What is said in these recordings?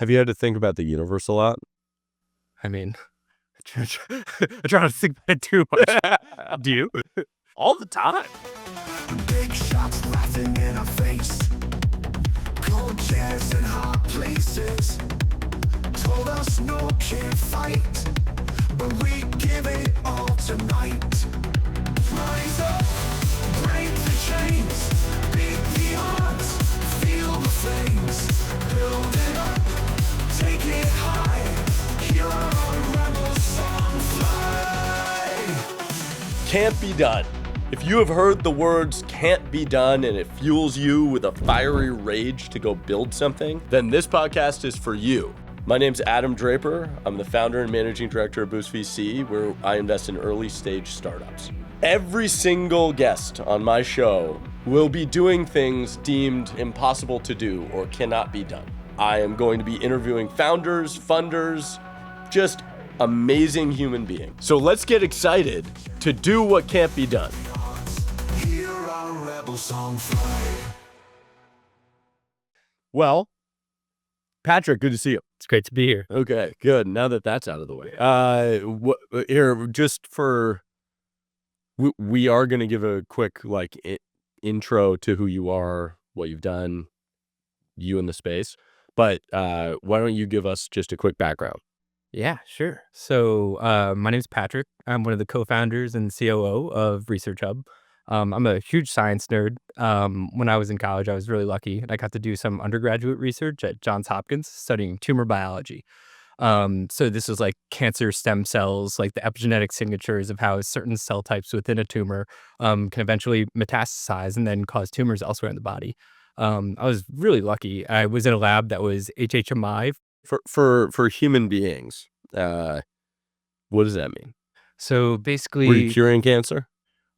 Have you had to think about the universe a lot? I mean, I try not to think about it too much. Do you? All the time. Big shots laughing in our face. Cold chairs in hot places. Told us no can't fight, but we give it all tonight. Rise up, break the chains, beat the odds, feel the flames, build it up, take it high, hear our rebel song fly. Can't be done. If you have heard the words can't be done and it fuels you with a fiery rage to go build something, then this podcast is for you. My name's Adam Draper. I'm the founder and managing director of Boost VC, where I invest in early stage startups. Every single guest on my show will be doing things deemed impossible to do or cannot be done. I am going to be interviewing founders, funders, just amazing human beings. So let's get excited to do what can't be done. Hear our rebel song fly. Well, Patrick, good to see you. It's great to be here. Okay, good. Now that that's out of the way, we are going to give a quick intro to who you are, what you've done, you in the space. But why don't you give us just a quick background? Yeah, sure. So my name's Patrick. I'm one of the co-founders and COO of ResearchHub. I'm a huge science nerd. When I was in college, I was really lucky, and I got to do some undergraduate research at Johns Hopkins studying tumor biology. So this was like cancer stem cells, like the epigenetic signatures of how certain cell types within a tumor can eventually metastasize and then cause tumors elsewhere in the body. I was really lucky. I was in a lab that was HHMI. For human beings, what does that mean? So Were basically, you curing cancer?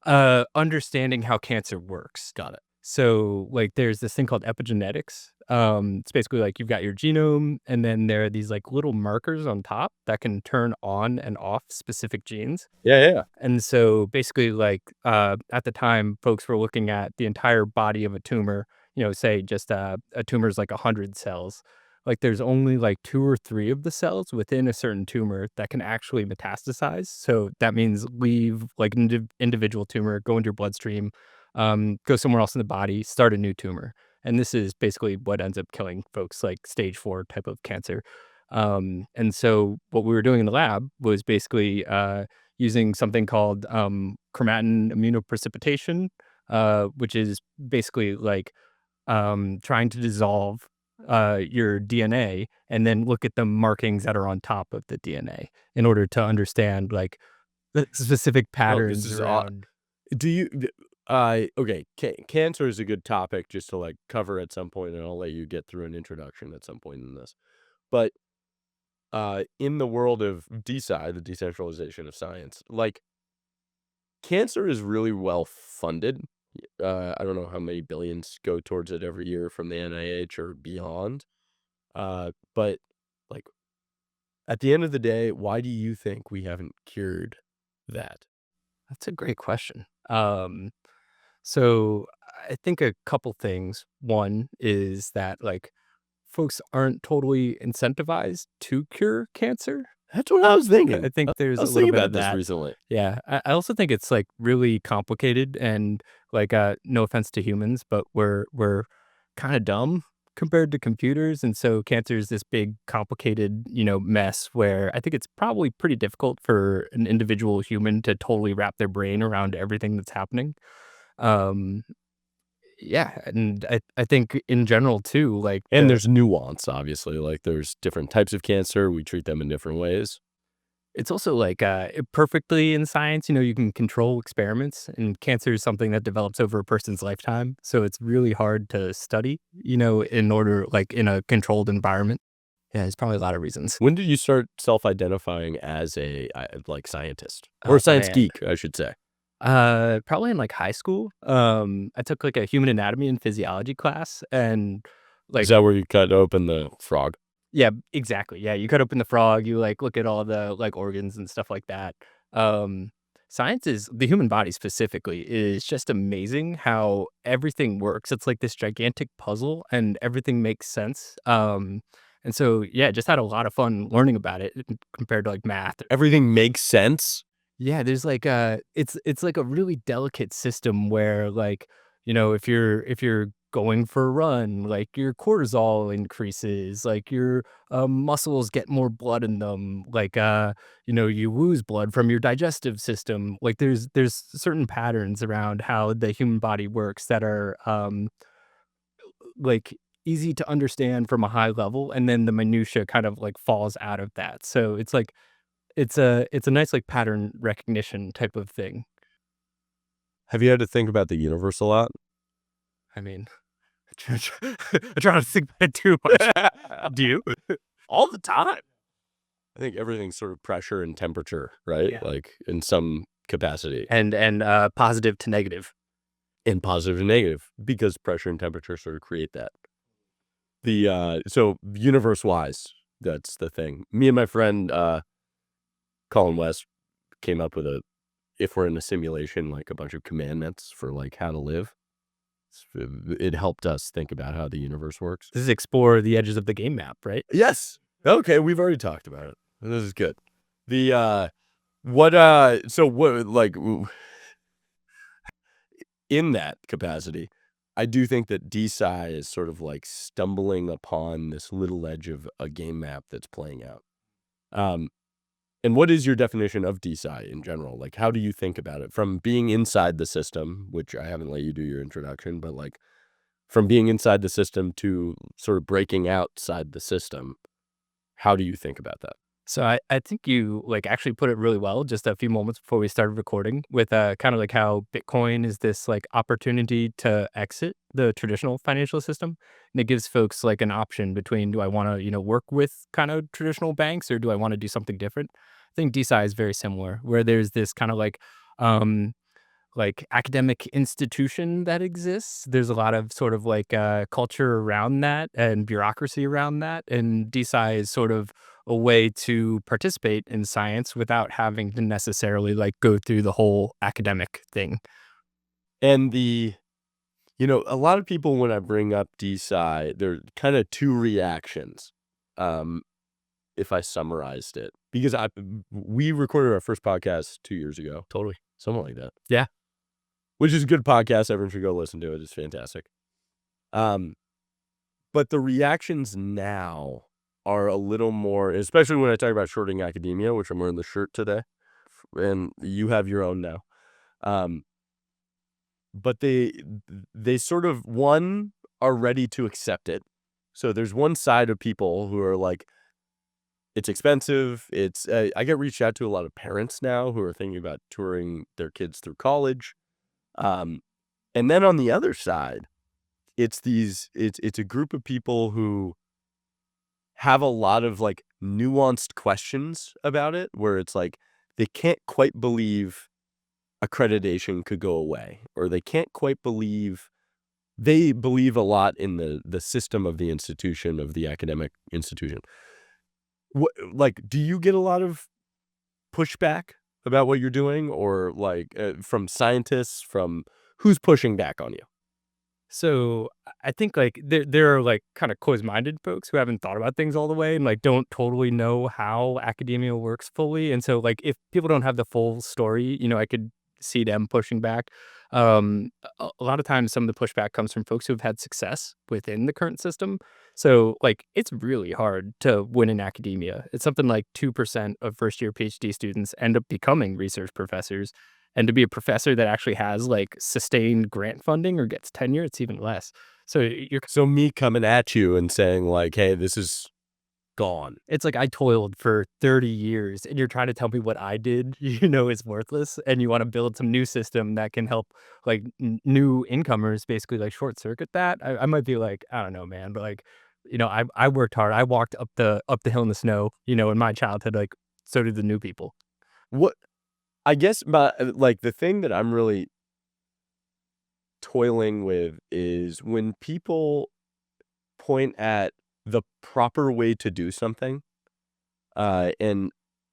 understanding how cancer works. Got it. So like there's this thing called epigenetics. It's basically like you've got your genome, and then there are these like little markers on top that can turn on and off specific genes. Yeah. And so basically like at the time, folks were looking at the entire body of a tumor, say just a tumor is like 100 cells. Like there's only like 2 or 3 of the cells within a certain tumor that can actually metastasize. So that means leave like an individual tumor, go into your bloodstream, go somewhere else in the body, start a new tumor. And this is basically what ends up killing folks, like stage 4 type of cancer. And so what we were doing in the lab was basically using something called chromatin immunoprecipitation, which is basically like trying to dissolve your DNA and then look at the markings that are on top of the DNA in order to understand like the specific patterns is around. Do you? Okay. Cancer is a good topic just to like cover at some point, and I'll let you get through an introduction at some point in this. But in the world of DeSci, the decentralization of science, like cancer is really well funded. I don't know how many billions go towards it every year from the NIH or beyond. But like at the end of the day, why do you think we haven't cured that? That's a great question. So I think a couple things. One is that like folks aren't totally incentivized to cure cancer. That's what I was thinking. I think there's I a was little thinking bit about of this that. recently. Yeah. I also think it's like really complicated and like no offense to humans, but we're kind of dumb compared to computers. And so cancer is this big complicated, mess where I think it's probably pretty difficult for an individual human to totally wrap their brain around everything that's happening. Um yeah, and I think in general too, like And there's nuance, obviously. Like there's different types of cancer. We treat them in different ways. it's also like perfectly in science, you can control experiments, and cancer is something that develops over a person's lifetime. So it's really hard to study, in order like in a controlled environment. Yeah, there's probably a lot of reasons. When did you start self-identifying as a scientist Oh or science man. geek, I should say? Probably in like high school. I took like a human anatomy and physiology class, and Is like that where you cut open the frog? yeah, exactly. Yeah, you cut open the frog, you like look at all the like organs and stuff like that. Um, Science is the human body specifically is just amazing how everything works. It's like this gigantic puzzle, and everything makes sense. And so, yeah, just had a lot of fun learning about it compared to like math. Everything makes sense. Yeah, there's like it's like a really delicate system where like, if you're going for a run, like your cortisol increases, like your muscles get more blood in them, like you lose blood from your digestive system. Like there's certain patterns around how the human body works that are like easy to understand from a high level, and then the minutia kind of like falls out of that. So it's like it's a nice, like, pattern recognition type of thing. Have you had to think about the universe a lot? I mean, I try not to think about it too much. Do you? All the time. I think everything's sort of pressure and temperature, right? Yeah. Like in some capacity. And positive to negative. And positive and negative, because pressure and temperature sort of create that. So universe-wise, that's the thing. Me and my friend Colin West came up with if we're in a simulation, like a bunch of commandments for like how to live. It helped us think about how the universe works. This is explore the edges of the game map, right? Yes. Okay, we've already talked about it. This is good. In that capacity, I do think that DeSci is sort of like stumbling upon this little edge of a game map that's playing out. And what is your definition of DeSci in general? Like, how do you think about it from being inside the system, which I haven't let you do your introduction, but like from being inside the system to sort of breaking outside the system, how do you think about that? So I think you like actually put it really well just a few moments before we started recording with kind of like how Bitcoin is this like opportunity to exit the traditional financial system. And it gives folks like an option between, do I want to, work with kind of traditional banks, or do I want to do something different? I think DeSci is very similar, where there's this kind of like academic institution that exists. There's a lot of sort of like culture around that and bureaucracy around that. And DeSci is sort of a way to participate in science without having to necessarily like go through the whole academic thing. And a lot of people, when I bring up DeSci, there are kind of two reactions, if I summarized it. Because we recorded our first podcast 2 years ago. Totally. Something like that. Yeah. Which is a good podcast. Everyone should go listen to it. It's fantastic. But the reactions now are a little more, especially when I talk about shorting academia, which I'm wearing the shirt today, and you have your own now. But they sort of, one, are ready to accept it. So there's one side of people who are like, it's expensive. I get reached out to a lot of parents now who are thinking about touring their kids through college. And then on the other side, it's a group of people who have a lot of like nuanced questions about it, where it's like they can't quite believe accreditation could go away, or they can't quite believe, they believe a lot in the system of the institution, of the academic institution. Do you get a lot of pushback about what you're doing, or like from scientists, from who's pushing back on you? So I think like there are like kind of closed-minded folks who haven't thought about things all the way and like don't totally know how academia works fully. And so like if people don't have the full story, I could see them pushing back. A lot of times some of the pushback comes from folks who've had success within the current system. So like it's really hard to win in academia. It's something like 2% of first-year PhD students end up becoming research professors. And to be a professor that actually has like sustained grant funding or gets tenure, it's even less. So me coming at you and saying like, hey, this is gone. It's like I toiled for 30 years and you're trying to tell me what I did, is worthless. And you want to build some new system that can help like new incomers basically like short circuit that. I might be like, I don't know, man. But like, I worked hard. I walked up the hill in the snow, in my childhood. Like so did the new people. What? I guess like the thing that I'm really toiling with is when people point at the proper way to do something, and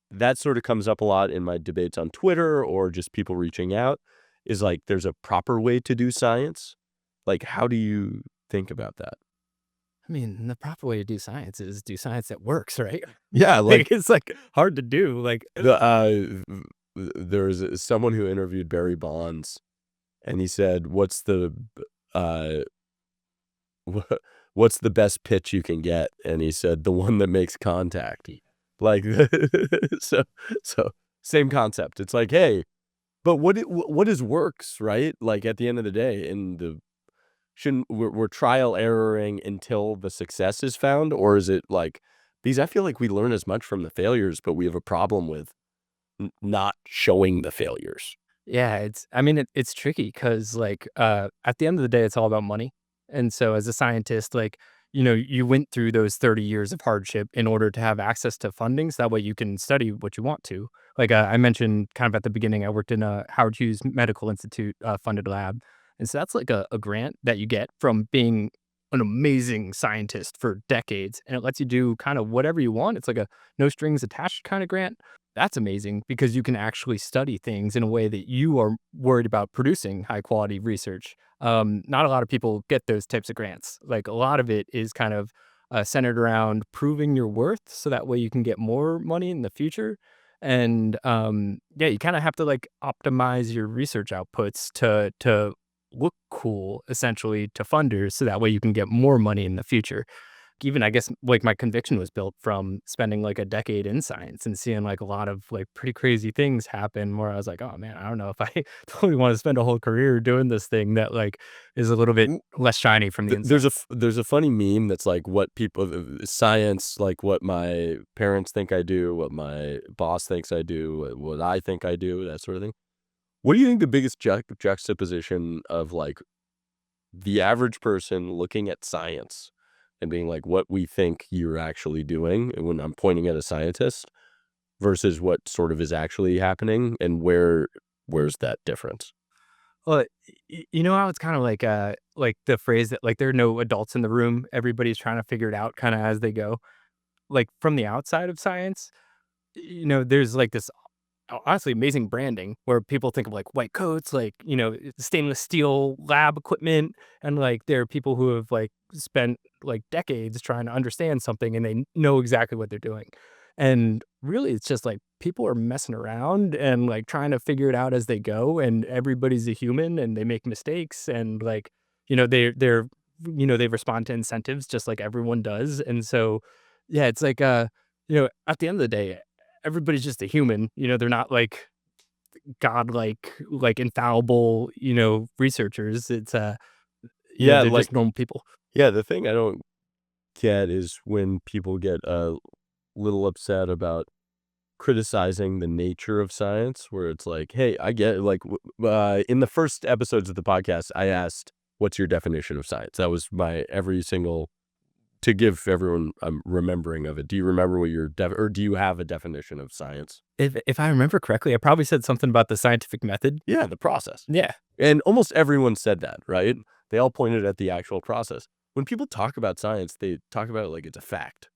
that sort of comes up a lot in my debates on Twitter or just people reaching out, is like there's a proper way to do science. Like, how do you think about that? I mean, the proper way to do science is do science that works, right? Yeah, like Like, it's like hard to do. Like, there's someone who interviewed Barry Bonds, and he said, uh, what's the best pitch you can get? And he said, the one that makes contact. Like, so, so same concept. It's like, hey, but what is works, right? Like at the end of the day, we're trial erroring until the success is found, or is it like, because I feel like we learn as much from the failures, but we have a problem with not showing the failures. yeah, I mean, it's tricky because, like, at the end of the day, it's all about money. And so as a scientist, like, you went through those 30 years of hardship in order to have access to funding, so that way you can study what you want to. Like, I mentioned kind of at the beginning, I worked in a Howard Hughes Medical Institute funded lab. And so that's like a grant that you get from being an amazing scientist for decades. And it lets you do kind of whatever you want. It's like a no strings attached kind of grant. That's amazing because you can actually study things in a way that you are worried about producing high quality research. Not a lot of people get those types of grants. Like a lot of it is kind of centered around proving your worth so that way you can get more money in the future. And yeah, you kind of have to like optimize your research outputs to look cool essentially to funders so that way you can get more money in the future. Even I guess like my conviction was built from spending like a decade in science and seeing like a lot of like pretty crazy things happen where I was like, oh man, I don't know if I totally want to spend a whole career doing this thing that like is a little bit less shiny from the inside. There's a funny meme that's like what people science, like what my parents think I do, what my boss thinks I do, what I think I do, that sort of thing. What do you think the biggest juxtaposition of like the average person looking at science and being like what we think you're actually doing, and when I'm pointing at a scientist, versus what sort of is actually happening, and where's that difference? Well, you know how it's kind of like the phrase that like there are no adults in the room. Everybody's trying to figure it out kind of as they go. Like from the outside of science, there's like this honestly amazing branding where people think of like white coats, like, stainless steel lab equipment. And like there are people who have like spent like decades trying to understand something and they know exactly what they're doing. And really, it's just like people are messing around and like trying to figure it out as they go. And everybody's a human and they make mistakes. And like, they respond to incentives just like everyone does. And so, yeah, it's like, at the end of the day, everybody's just a human. They're not like godlike, like infallible, researchers. It's Yeah, they're like, just normal people. yeah, the thing I don't get is when people get a little upset about criticizing the nature of science, where it's like, hey, I get like in the first episodes of the podcast, I asked, what's your definition of science? That was my every single, to give everyone I'm remembering of it. Do you remember what or do you have a definition of science? If I remember correctly, I probably said something about the scientific method. Yeah, the process. Yeah. And almost everyone said that, right? They all pointed at the actual process. When people talk about science, they talk about it like it's a fact,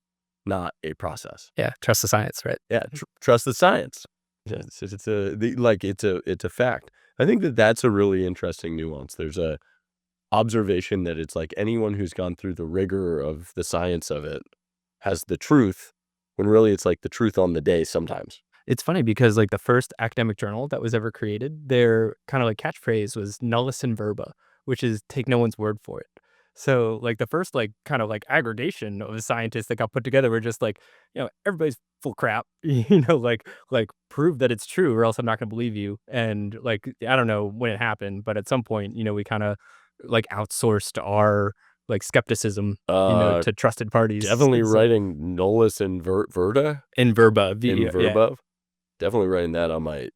not a process. Yeah. Trust the science, right? Yeah, trust the science. It's a fact. I think that's a really interesting nuance. There's a observation that it's like anyone who's gone through the rigor of the science of it has the truth, when really it's like the truth on the day sometimes. It's funny because like the first academic journal that was ever created, their kind of like catchphrase was Nullius in verba, which is take no one's word for it. So like the first like kind of like aggregation of the scientists that got put together were just like, everybody's full crap, like prove that it's true or else I'm not going to believe you. And like, I don't know when it happened, but at some point, we kind of like outsourced our like skepticism, to trusted parties. Definitely And so- writing Nullius in verba. in verba. In Yeah. verba. Definitely writing that on my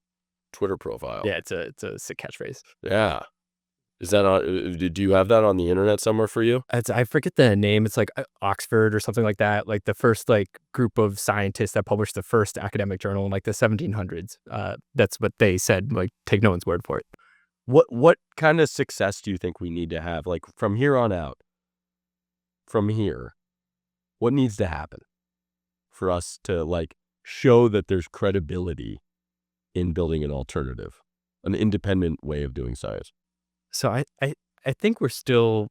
Twitter profile. Yeah, it's a sick catchphrase. Yeah. Is that on? Do you have that on the internet somewhere for you? I forget the name. It's like Oxford or something like that. Like the first like group of scientists that published the first academic journal in like the 1700s. That's what they said. Like take no one's word for it. What kind of success do you think we need to have? Like from here on out, from here, what needs to happen for us to like show that there's credibility in building an alternative, an independent way of doing science? So I think we're still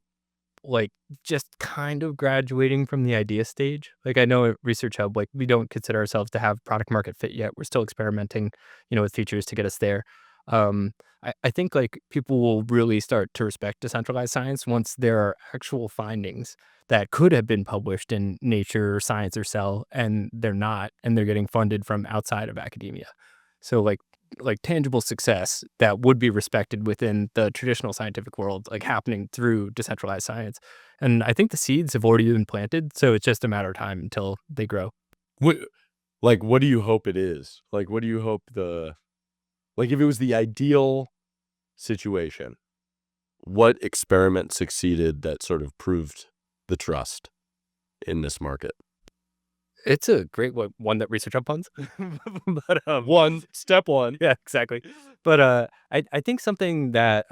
like just kind of graduating from the idea stage. Like I know at ResearchHub, like we don't consider ourselves to have product market fit yet. We're still experimenting, with features to get us there. I think like people will really start to respect decentralized science once there are actual findings that could have been published in Nature or Science or Cell, and they're not, and they're getting funded from outside of academia. So like tangible success that would be respected within the traditional scientific world, like happening through decentralized science. And I think the seeds have already been planted, so it's just a matter of time until they grow. What do you hope it is? Like, what do you hope if it was the ideal situation, what experiment succeeded that sort of proved the trust in this market? It's a great one that ResearchHub funds. But step one. Yeah, exactly. But I think something that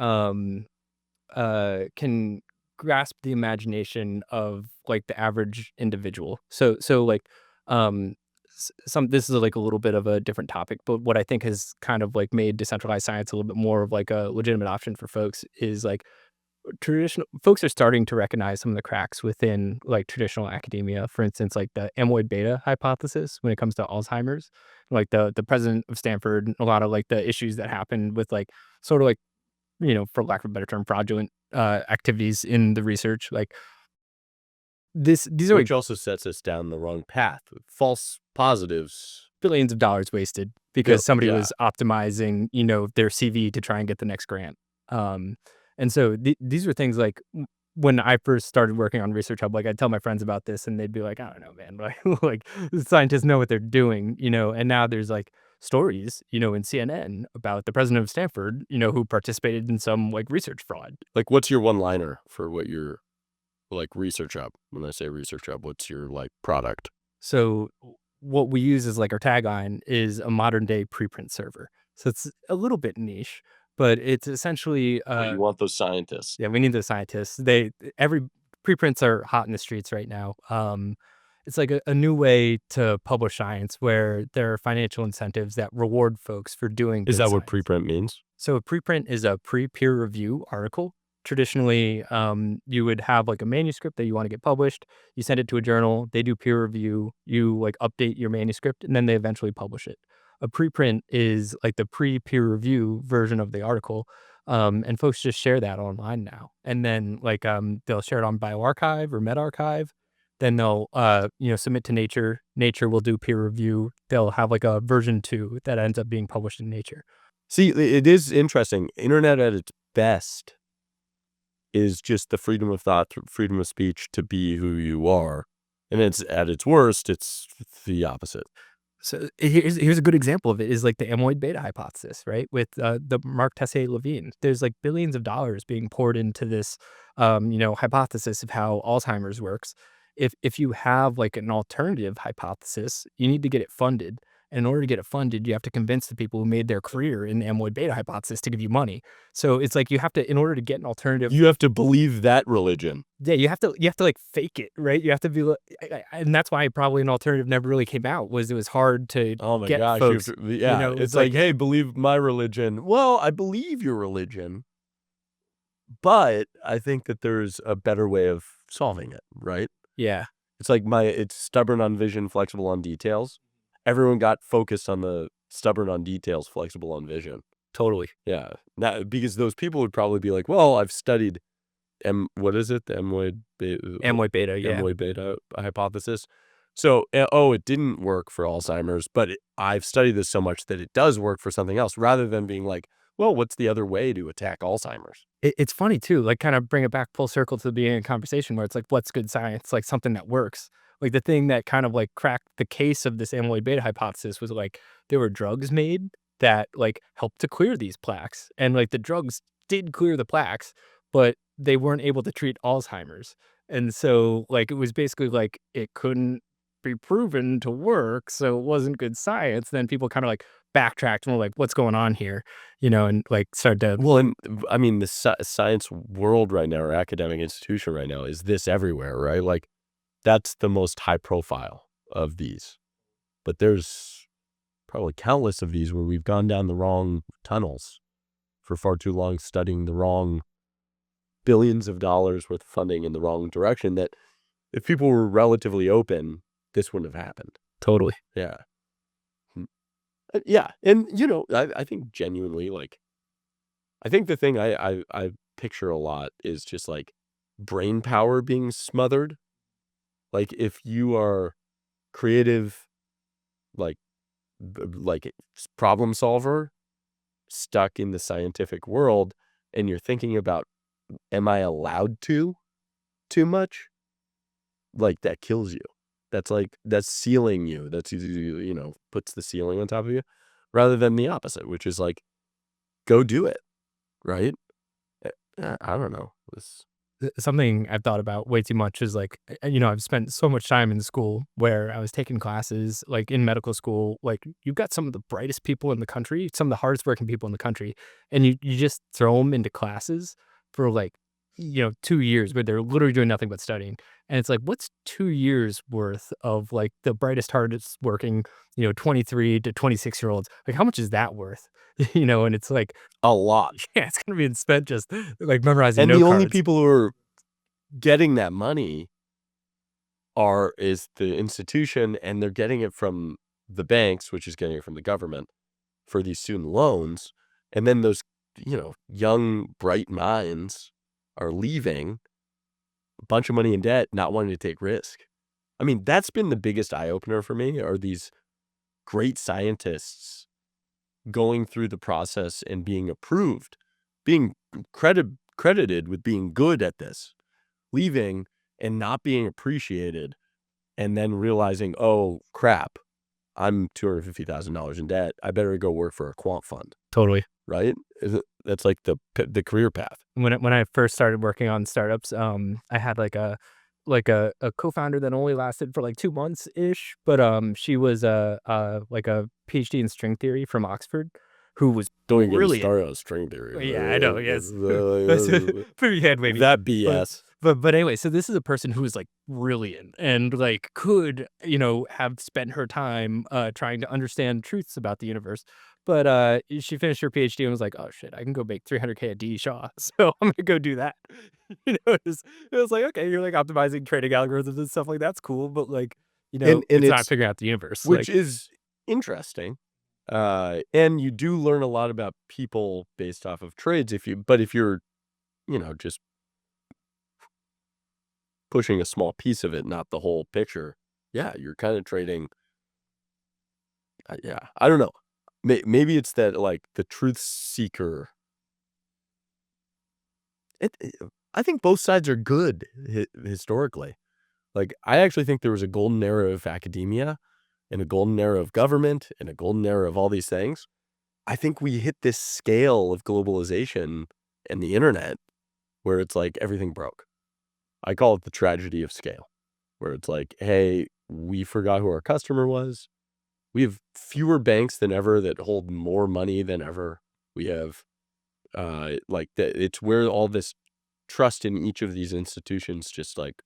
can grasp the imagination of like the average individual. So like this is like a little bit of a different topic, but what I think has kind of like made decentralized science a little bit more of like a legitimate option for folks is like traditional folks are starting to recognize some of the cracks within like traditional academia. For instance, like the amyloid beta hypothesis when it comes to Alzheimer's, like the president of Stanford, a lot of like the issues that happened with like sort of like, for lack of a better term, fraudulent activities in the research. Like these are Which also sets us down the wrong path. False positives. billions of dollars wasted because somebody yeah. was optimizing, their CV to try and get the next grant. And so these were things like when I first started working on ResearchHub, like I'd tell my friends about this and they'd be like, I don't know, man, like the scientists know what they're doing, and now there's like stories, in CNN about the president of Stanford, who participated in some like research fraud. Like, what's your one-liner for what you're like ResearchHub? When I say ResearchHub, what's your like product? So what we use as like our tagline is a modern day preprint server. So it's a little bit niche, but it's essentially You want those scientists. yeah, we need those scientists. Every preprints are hot in the streets right now. It's like a new way to publish science where there are financial incentives that reward folks for doing Is good that what science. preprint means? So a preprint is a pre-peer review article. Traditionally, you would have like a manuscript that you want to get published. You send it to a journal. They do peer review. You like update your manuscript, and then they eventually publish it. A preprint is like the pre-peer review version of the article, and folks just share that online now. And then like they'll share it on bioRxiv or medRxiv. Then they'll submit to Nature. Nature will do peer review. They'll have like a version 2 that ends up being published in Nature. See, it is interesting. Internet at its best is just the freedom of thought, freedom of speech to be who you are. And it's at its worst, it's the opposite. So here's a good example of it is like the amyloid beta hypothesis, right? With the Mark Tessier-Levine, there's like billions of dollars being poured into this, hypothesis of how Alzheimer's works. If you have like an alternative hypothesis, you need to get it funded. And in order to get it funded, you have to convince the people who made their career in the amyloid beta hypothesis to give you money. So it's like you have to, in order to get an alternative, You have to believe that religion. yeah, you have to like fake it, right? You have to be, and that's why probably an alternative never really came out. It was hard to Oh my get gosh. folks. Yeah. it's It's like, hey, believe my religion. Well, I believe your religion, but I think that there's a better way of solving it, right? yeah, It's like it's stubborn on vision, flexible on details. Everyone got focused on the stubborn on details, flexible on vision. totally. Yeah. Now, because those people would probably be like, well, I've studied what is it? The amyloid Beta, yeah. amyloid beta hypothesis. So, it didn't work for Alzheimer's, but I've studied this so much that it does work for something else, rather than being like, well, what's the other way to attack Alzheimer's? It's funny too, like kind of bring it back full circle to the beginning of the conversation where it's like, what's good science? Like something that works. Like the thing that kind of like cracked the case of this amyloid beta hypothesis was like there were drugs made that like helped to clear these plaques. And like the drugs did clear the plaques, but they weren't able to treat Alzheimer's. And so like it was basically like it couldn't be proven to work, so it wasn't good science. Then people kind of like backtracked and were like, what's going on here? And like started to Well, and I mean, the science world right now, or academic institution right now, is this everywhere, right? Like, that's the most high profile of these. But there's probably countless of these where we've gone down the wrong tunnels for far too long, studying the wrong billions of dollars worth of funding in the wrong direction that if people were relatively open, this wouldn't have happened. Totally. Yeah. Yeah. And, I think genuinely, like, I think the thing I picture a lot is just like brain power being smothered. Like if you are creative, like problem solver stuck in the scientific world and you're thinking about, am I allowed to too much? Like that kills you. That's sealing you. That's, puts the ceiling on top of you rather than the opposite, which is like, go do it. Right. I don't know. Something I've thought about way too much is like, I've spent so much time in school where I was taking classes, like in medical school, like you've got some of the brightest people in the country, some of the hardest working people in the country, and you just throw them into classes for like, 2 years where they're literally doing nothing but studying. And it's like, what's 2 years worth of like the brightest, hardest working, 23 to 26-year-olds? Like, how much is that worth? And it's like, A lot. yeah, it's going to be spent just like memorizing And note the only cards. people who are getting that money is the institution, and they're getting it from the banks, which is getting it from the government for these student loans. And then those, young, bright minds are leaving a bunch of money in debt, not wanting to take risk. I mean, that's been the biggest eye-opener for me, are these great scientists going through the process and being approved, being credited with being good at this, leaving and not being appreciated, and then realizing, oh, crap, I'm $250,000 in debt. I better go work for a quant fund. Totally. Right? That's like the career path. When I first started working on startups, I had like a co-founder that only lasted for like 2 months ish, but she was like a PhD in string theory from Oxford, who was Don't even get me brilliant. started on string theory. Yeah, I know. Yes, pretty head wavy. That BS. But anyway, so this is a person who is like brilliant and like could have spent her time trying to understand truths about the universe. But she finished her PhD and was like, "Oh shit, I can go make $300K at DeSci, so I'm gonna go do that." It was like, okay, you're like optimizing trading algorithms and stuff like that's cool, but like And it's not it's figuring out the universe, which like, is interesting. And you do learn a lot about people based off of trades if you're, just pushing a small piece of it, not the whole picture. Yeah, you're kind of trading. Yeah, I don't know. Maybe it's that like the truth seeker. I think both sides are good historically. Like I actually think there was a golden era of academia and a golden era of government and a golden era of all these things. I think we hit this scale of globalization and the internet where it's like everything broke. I call it the tragedy of scale, where it's like, hey, we forgot who our customer was. We have fewer banks than ever that hold more money than ever. We have it's where all this trust in each of these institutions just like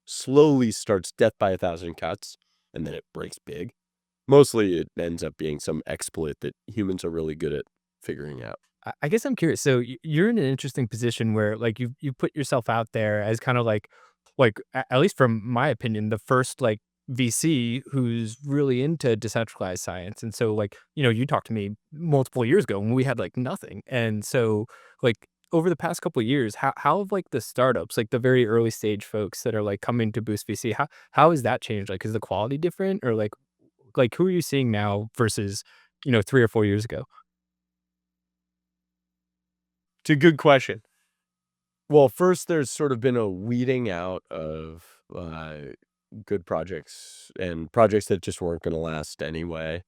slowly starts death by 1,000 cuts, and then it breaks big. Mostly it ends up being some exploit that humans are really good at figuring out. I guess I'm curious. So you're in an interesting position where like you put yourself out there as kind of like at least from my opinion, the first like VC who's really into decentralized science. And so like, you talked to me multiple years ago when we had like nothing. And so like over the past couple of years, how have like the startups, like the very early stage folks that are like coming to boost VC, how has that changed? Like, is the quality different, or like who are you seeing now versus 3 or 4 years ago? It's a good question. Well, first, there's sort of been a weeding out of good projects and projects that just weren't going to last anyway.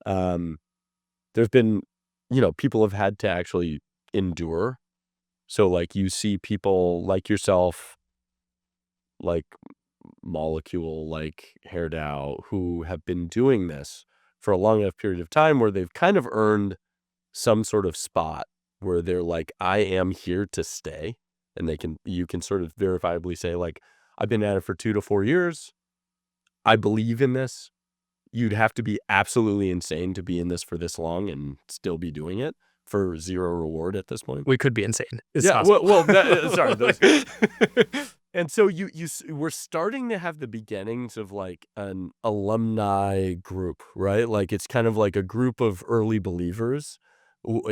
There's been, people have had to actually endure. So, like, you see people like yourself, like Molecule, like HairDAO, who have been doing this for a long enough period of time where they've kind of earned some sort of spot where they're like, I am here to stay. And you can sort of verifiably say, like, I've been at it for 2 to 4 years. I believe in this. You'd have to be absolutely insane to be in this for this long and still be doing it. for zero reward at this point. We could be insane. It's Yeah, awesome. sorry. And so we're starting to have the beginnings of like an alumni group, right? Like it's kind of like a group of early believers.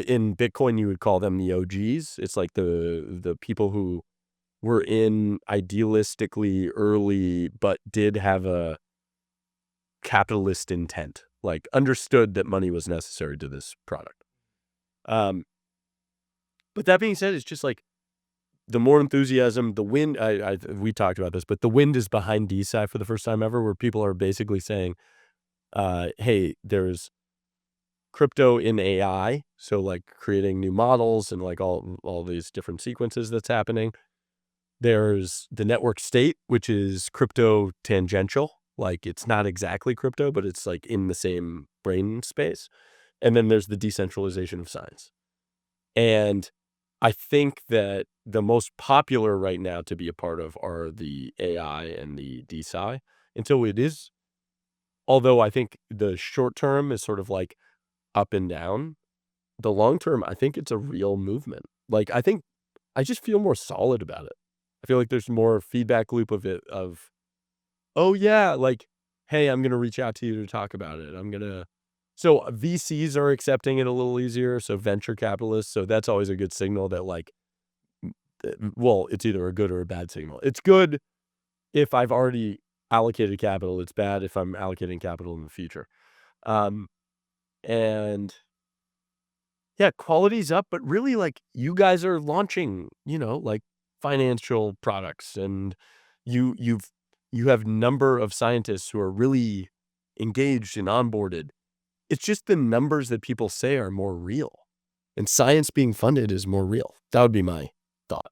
In Bitcoin, you would call them the OGs. It's like the people who were in idealistically early, but did have a capitalist intent, like understood that money was necessary to this product. But that being said, it's just like the more enthusiasm, the wind, we talked about this, but the wind is behind DeSci for the first time ever, where people are basically saying, hey, there's crypto in AI. So like creating new models and like all these different sequences that's happening. There's the network state, which is crypto tangential. Like it's not exactly crypto, but it's like in the same brain space. And then there's the decentralization of science. And I think that the most popular right now to be a part of are the AI and the DeSci. And so it is, although I think the short term is sort of like up and down, the long term, I think it's a real movement. Like I think I just feel more solid about it. I feel like there's more feedback loop of it of, oh yeah, like, hey, I'm going to reach out to you to talk about it. So VCs are accepting it a little easier. So venture capitalists. So that's always a good signal that like, well, it's either a good or a bad signal. It's good if I've already allocated capital. It's bad if I'm allocating capital in the future. And yeah, quality's up, but really like you guys are launching, like financial products, and you have number of scientists who are really engaged and onboarded. It's just the numbers that people say are more real, and science being funded is more real. That would be my thought.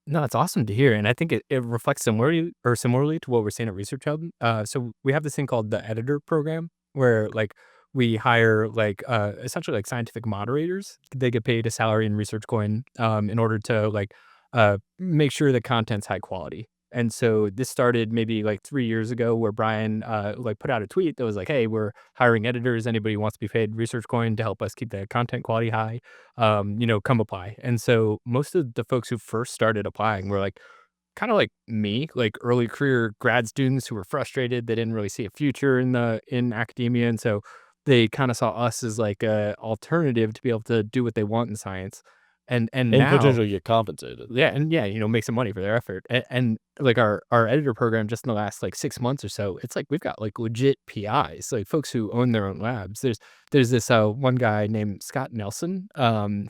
No, it's awesome to hear, and I think it reflects similarly to what we're seeing at ResearchHub. So we have this thing called the editor program, where like we hire like essentially like scientific moderators. They get paid a salary in research coin in order to like make sure the content's high quality. And so this started maybe like 3 years ago, where Brian like put out a tweet that was like, "Hey, we're hiring editors. Anybody who wants to be paid research coin to help us keep the content quality high, come apply." And so most of the folks who first started applying were like kind of like me, like early career grad students who were frustrated. They didn't really see a future in academia, and so they kind of saw us as like a alternative to be able to do what they want in science. And now potentially get compensated. yeah, and yeah, make some money for their effort. And like our editor program, just in the last like 6 months or so, it's like we've got like legit PIs, like folks who own their own labs. There's this one guy named Scott Nelson,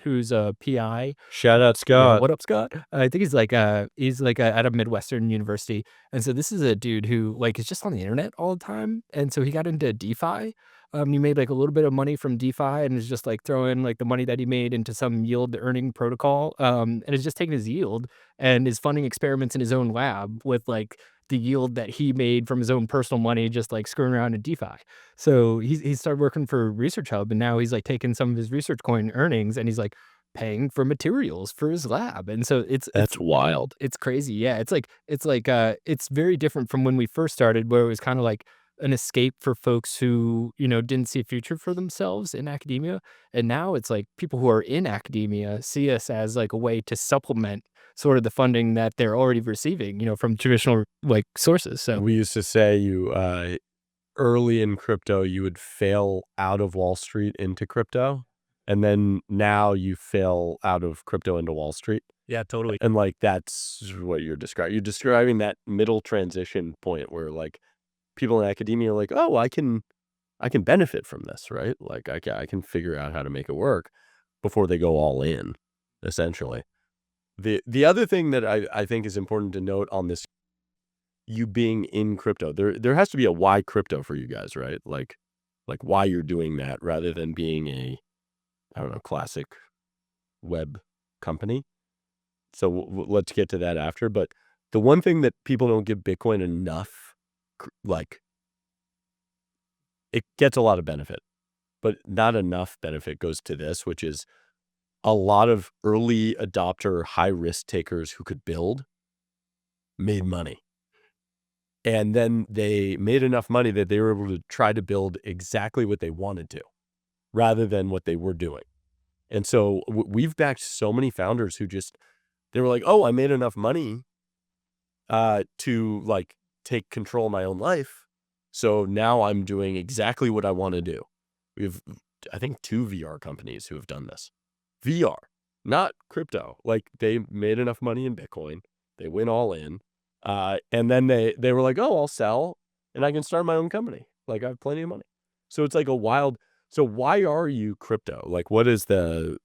who's a PI. Shout out Yeah, Scott. what up, Scott? I think he's like at a Midwestern university, and so this is a dude who like is just on the internet all the time, and so he got into DeFi. He made like a little bit of money from DeFi and is just like throwing like the money that he made into some yield earning protocol. And is just taking his yield and is funding experiments in his own lab with like the yield that he made from his own personal money, just like screwing around in DeFi. So he started working for ResearchHub, and now he's like taking some of his research coin earnings and he's like paying for materials for his lab. And so That's wild. it's crazy. Yeah. It's very different from when we first started, where it was kind of like an escape for folks who, didn't see a future for themselves in academia. And now it's like people who are in academia see us as like a way to supplement sort of the funding that they're already receiving, from traditional like sources. So We used to say early in crypto, you would fail out of Wall Street into crypto. And then now you fail out of crypto into Wall Street. yeah, totally. And like, that's what you're describing. You're describing that middle transition point where like people in academia are like, oh, I can benefit from this, right? Like I can figure out how to make it work before they go all in, essentially. The other thing that I think is important to note on this, you being in crypto, there has to be a why crypto for you guys, right? Like why you're doing that rather than being a, I don't know, classic web company. So let's get to that after. But the one thing that people don't give Bitcoin enough, like it gets a lot of benefit, but not enough benefit goes to this, which is a lot of early adopter, high risk takers who could build made money. And then they made enough money that they were able to try to build exactly what they wanted to rather than what they were doing. And so we've backed so many founders who just, they were like, oh, I made enough money to like take control of my own life. So now I'm doing exactly what I want to do. We have, I think, 2 VR companies who have done this. VR, not crypto. Like they made enough money in Bitcoin. They went all in. And then they were like, oh, I'll sell and I can start my own company. Like I have plenty of money. So it's like a wild, so why are you crypto? Like what's the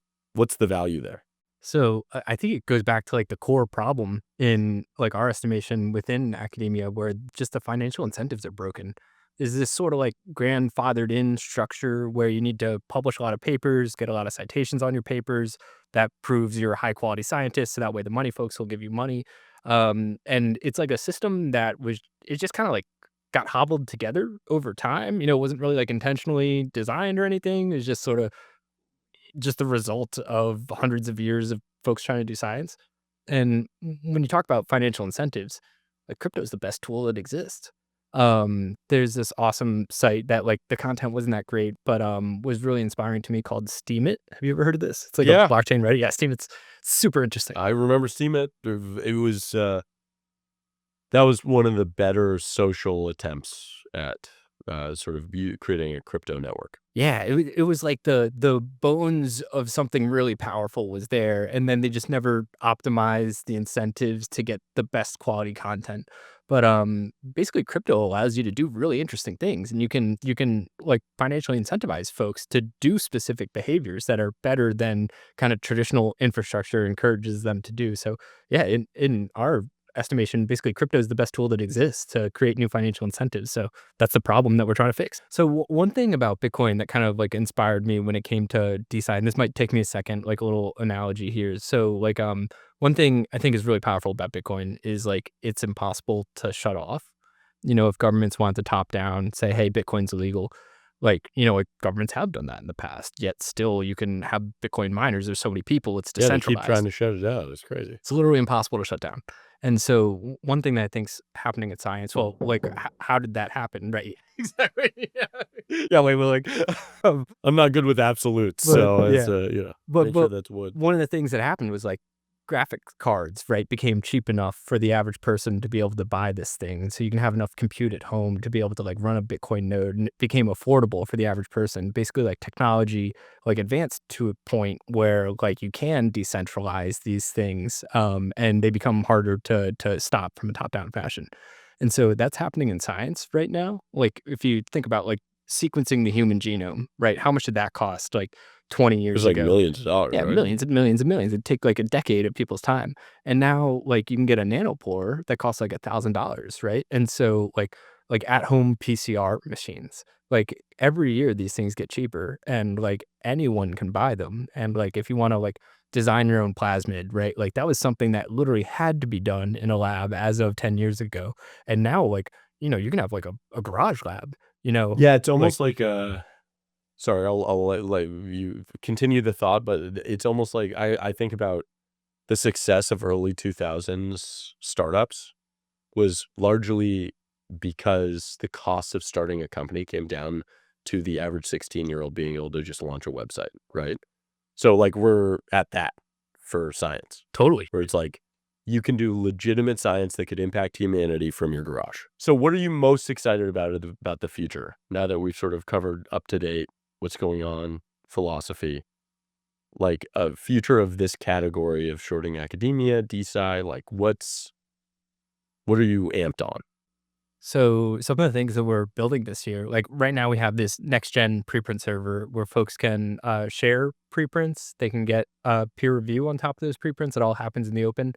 value there? So I think it goes back to like the core problem in like our estimation within academia, where just the financial incentives are broken. Is this sort of like grandfathered in structure where you need to publish a lot of papers, get a lot of citations on your papers that proves you're a high quality scientist, so that way the money folks will give you money. And it's like a system that it just kind of like got hobbled together over time. It wasn't really like intentionally designed or anything. It's just sort of just the result of hundreds of years of folks trying to do science. And when you talk about financial incentives, like crypto is the best tool that exists. There's this awesome site that like the content wasn't that great, but was really inspiring to me called Steam It. Have you ever heard of this? It's like Yeah. a blockchain Reddit. Yeah, Steam It's super interesting. I remember Steam It. It was that was one of the better social attempts at sort of creating a crypto network. Yeah, it was like the bones of something really powerful was there, and then they just never optimized the incentives to get the best quality content. But basically, crypto allows you to do really interesting things, and you can like financially incentivize folks to do specific behaviors that are better than kind of traditional infrastructure encourages them to do. So yeah, in our estimation, basically crypto is the best tool that exists to create new financial incentives. So that's the problem that we're trying to fix. So one thing about Bitcoin that kind of like inspired me when it came to DeSci, and this might take me a second, like a little analogy here. So like one thing I think is really powerful about Bitcoin is like it's impossible to shut off. If governments want to top down say, hey, Bitcoin's illegal, like governments have done that in the past, yet still you can have Bitcoin miners. There's so many people, it's decentralized. Yeah, they keep trying to shut it down. It's crazy. It's literally impossible to shut down. And so one thing that I think's happening in science, well, like how did that happen? Right. Exactly. Yeah. Wait, well, like, I'm not good with absolutes. But, So yeah. it's, But- make sure but that's wood. one of the things that happened was like graphics cards, right, became cheap enough for the average person to be able to buy this thing. So you can have enough compute at home to be able to like run a Bitcoin node, and it became affordable for the average person. Basically, like technology like advanced to a point where like you can decentralize these things, and they become harder to stop from a top-down fashion. And so that's happening in science right now. Like if you think about like sequencing the human genome, right? How much did that cost like 20 It years was like ago? millions of dollars. Yeah, right? millions and millions and millions. It'd take like a decade of people's time. And now like you can get a nanopore that costs like $1,000, right? And so like at-home PCR machines, like every year these things get cheaper and like anyone can buy them. And like if you want to like design your own plasmid, right? Like that was something that literally had to be done in a lab as of 10 years ago. And now like, you can have like a garage lab, Yeah, it's almost like sorry, I'll let you continue the thought, but it's almost like I think about the success of early 2000s startups was largely because the cost of starting a company came down to the average 16-year-old being able to just launch a website, right? So like we're at that for science, Totally. where it's like you can do legitimate science that could impact humanity from your garage. So what are you most excited about the future now that we've sort of covered up to date what's going on, philosophy, like a future of this category of shorting academia, DeSci, like what are you amped on? So some of the things that we're building this year, like right now we have this next gen preprint server where folks can share preprints. They can get peer review on top of those preprints. It all happens in the open.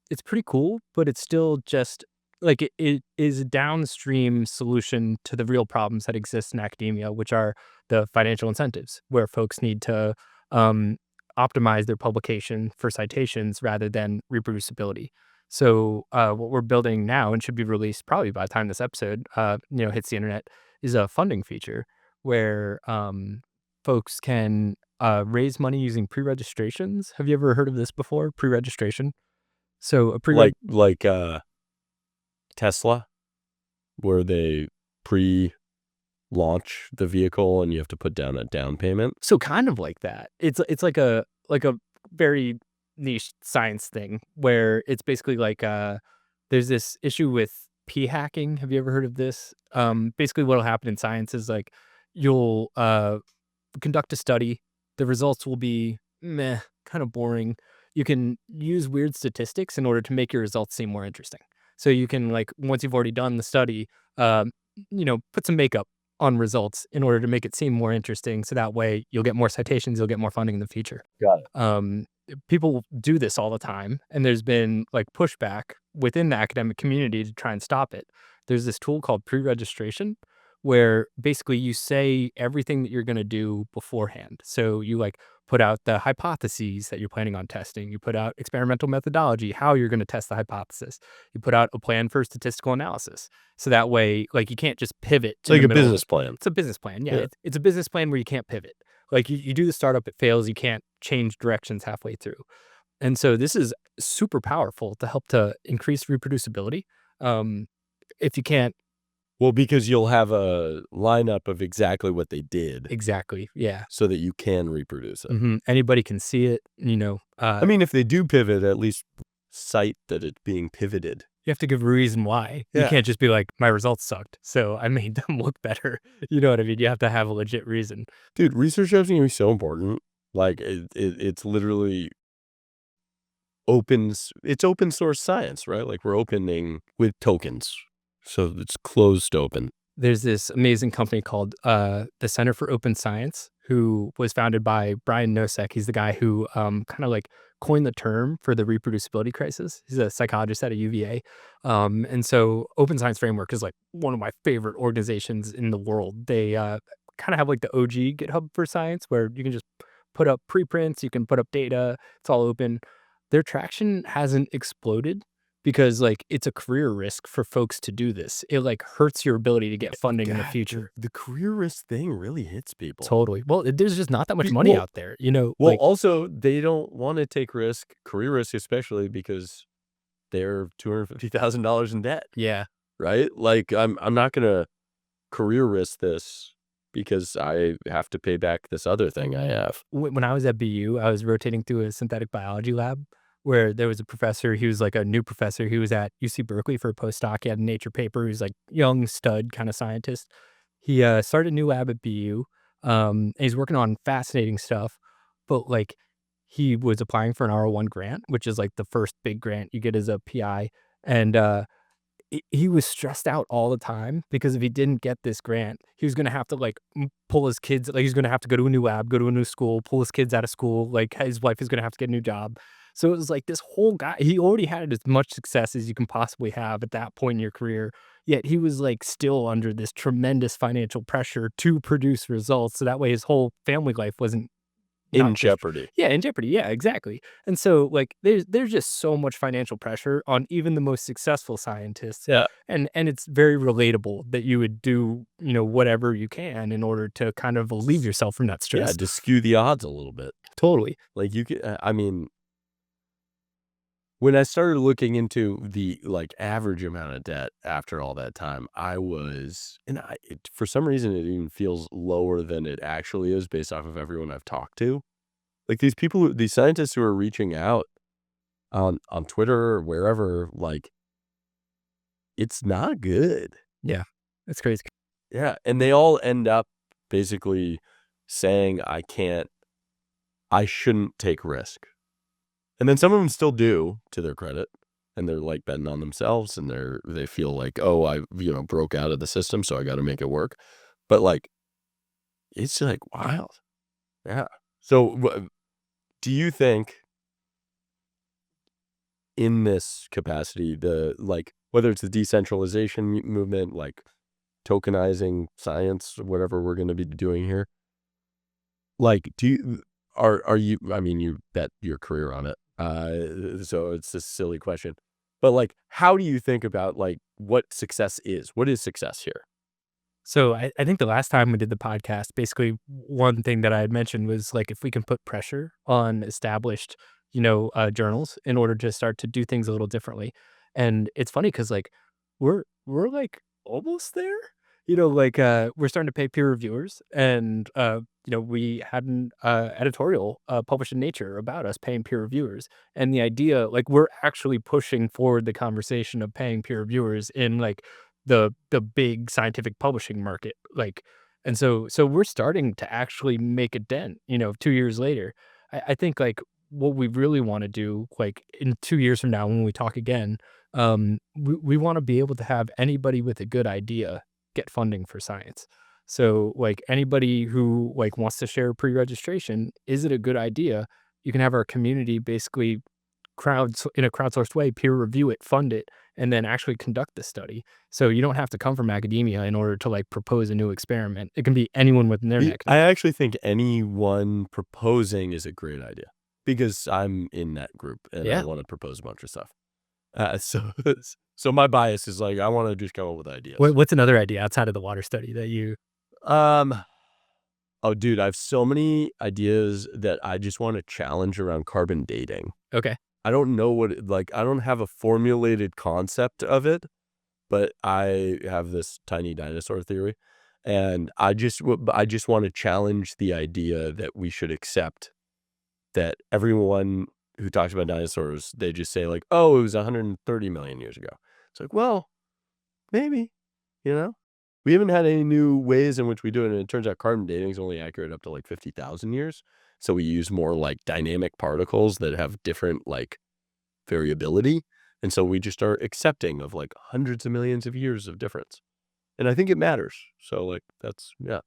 It's pretty cool, but it's still just like it is a downstream solution to the real problems that exist in academia, which are the financial incentives, where folks need to optimize their publication for citations rather than reproducibility. So what we're building now and should be released probably by the time this episode hits the internet is a funding feature where folks can raise money using pre-registrations. Have you ever heard of this before? Pre-registration. So a like Tesla, where they launch the vehicle and you have to put down a down payment? So kind of like that. It's like a very niche science thing where it's basically like there's this issue with p hacking. Have you ever heard of this? Basically what'll happen in science is like you'll conduct a study. The results will be meh, kind of boring. You can use weird statistics in order to make your results seem more interesting. So you can, like, once you've already done the study, um, put some makeup on results in order to make it seem more interesting. So that way you'll get more citations, you'll get more funding in the future. Got it. People do this all the time, and there's been like pushback within the academic community to try and stop it. There's this tool called pre-registration where basically you say everything that you're going to do beforehand. So you like put out the hypotheses that you're planning on testing. You put out experimental methodology, how you're going to test the hypothesis. You put out a plan for statistical analysis. So that way, like, you can't just pivot. It's like a business plan. It's a business plan. Yeah. It's a business plan where you can't pivot. Like you do the startup, it fails. You can't change directions halfway through. And so this is super powerful to help to increase reproducibility. If you can't. Well, because you'll have a lineup of exactly what they did. Exactly. Yeah. So that you can reproduce it. Anybody can see it, I mean, if they do pivot, at least cite that it's being pivoted. You have to give a reason why. Yeah. You can't just be like, my results sucked, so I made them look better. You know what I mean? You have to have a legit reason. Dude, research is going to be so important. Like, it's literally it's open source science, right? Like, we're opening with tokens. So it's closed open. There's this amazing company called the Center for Open Science, who was founded by Brian Nosek. He's the guy who kind of like coined the term for the reproducibility crisis. He's a psychologist at a UVA. And so Open Science Framework is like one of my favorite organizations in the world. They kind of have like the OG GitHub for science where you can just put up preprints, you can put up data, it's all open. Their traction hasn't exploded because like it's a career risk for folks to do this. It like hurts your ability to get funding in the future. The career risk thing really hits people. Totally. Well, there's just not that much money out there, Well, like, also they don't want to take risk, career risk especially, because they're $250,000 in debt. Yeah. Right? Like I'm not gonna career risk this because I have to pay back this other thing I have. When I was at BU, I was rotating through a synthetic biology lab where there was a professor. He was like a new professor. He was at UC Berkeley for a postdoc. He had a Nature paper. He was like young stud kind of scientist. He started a new lab at BU. And he's working on fascinating stuff. But like he was applying for an R01 grant, which is like the first big grant you get as a PI. And he was stressed out all the time because if he didn't get this grant, he was going to have to like pull his kids. Like he's going to have to go to a new lab, go to a new school, pull his kids out of school. Like his wife is going to have to get a new job. So it was like this whole guy, he already had as much success as you can possibly have at that point in your career. Yet he was like still under this tremendous financial pressure to produce results. So that way his whole family life wasn't in jeopardy. Yeah, in jeopardy. Yeah, exactly. And so like there's just so much financial pressure on even the most successful scientists. Yeah. And it's very relatable that you would do, whatever you can in order to kind of relieve yourself from that stress. Yeah, to skew the odds a little bit. Totally. Like you could, I mean, when I started looking into the like average amount of debt after all that time, for some reason it even feels lower than it actually is based off of everyone I've talked to. Like these scientists who are reaching out on Twitter or wherever, like it's not good. Yeah, it's crazy. Yeah, and they all end up basically saying I shouldn't take risk. And then some of them still do, to their credit, and they're like betting on themselves, and they feel like, oh, I broke out of the system, so I got to make it work. But like, it's like wild. Yeah. So, do you think in this capacity, whether it's the decentralization movement, like tokenizing science, whatever we're going to be doing here, like, are you? I mean, you bet your career on it. So it's a silly question, but like, how do you think about like what success is? What is success here? So I think the last time we did the podcast, basically one thing that I had mentioned was like, if we can put pressure on established, journals in order to start to do things a little differently. And it's funny because like, we're like almost there, we're starting to pay peer reviewers, and we had an editorial published in Nature about us paying peer reviewers, and the idea, like, we're actually pushing forward the conversation of paying peer reviewers in like the big scientific publishing market, like, and so we're starting to actually make a dent. 2 years later, I think like what we really want to do, like in 2 years from now when we talk again, we want to be able to have anybody with a good idea get funding for science. So like anybody who like wants to share pre-registration, is it a good idea? You can have our community basically in a crowdsourced way, peer review it, fund it, and then actually conduct the study. So you don't have to come from academia in order to like propose a new experiment. It can be anyone within their neck. I actually think anyone proposing is a great idea because I'm in that group and I want to propose a bunch of stuff. So my bias is like, I want to just come up with ideas. What's another idea outside of the water study that you... Oh, dude, I have so many ideas that I just want to challenge around carbon dating. Okay. I don't know I don't have a formulated concept of it, but I have this tiny dinosaur theory. And I just want to challenge the idea that we should accept that everyone who talks about dinosaurs, they just say like, oh, it was 130 million years ago. It's like, well, maybe, we haven't had any new ways in which we do it. And it turns out carbon dating is only accurate up to like 50,000 years. So we use more like dynamic particles that have different like variability. And so we just are accepting of like hundreds of millions of years of difference. And I think it matters. So like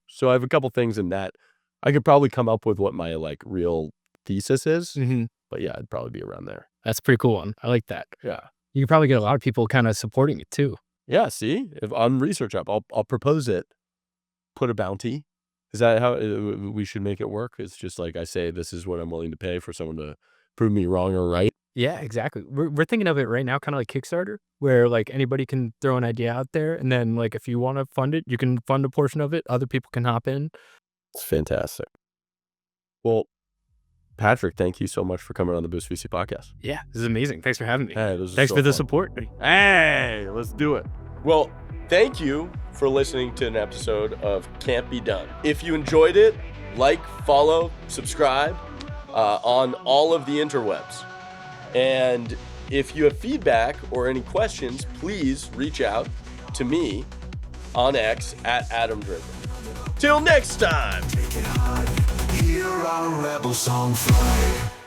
So I have a couple things in that. I could probably come up with what my like real thesis is. Mm-hmm. But yeah, it'd probably be around there. That's a pretty cool one. I like that. Yeah. You could probably get a lot of people kind of supporting it too. Yeah, see? If on ResearchHub, I'll propose it, put a bounty. Is that how we should make it work? It's just like I say, this is what I'm willing to pay for someone to prove me wrong or right. Yeah, exactly. We're thinking of it right now kind of like Kickstarter, where like anybody can throw an idea out there, and then like if you want to fund it, you can fund a portion of it. Other people can hop in. It's fantastic. Well, Patrick, thank you so much for coming on the Boost VC podcast. Yeah, this is amazing. Thanks for having me. Hey, this is Thanks so for the fun. support. Hey, let's do it. Well, thank you for listening to an episode of Can't Be Done. If you enjoyed it, like, follow, subscribe on all of the interwebs. And if you have feedback or any questions, please reach out to me on X at Adam Draper. Till next time. Take it hard, hear our rebel song fly.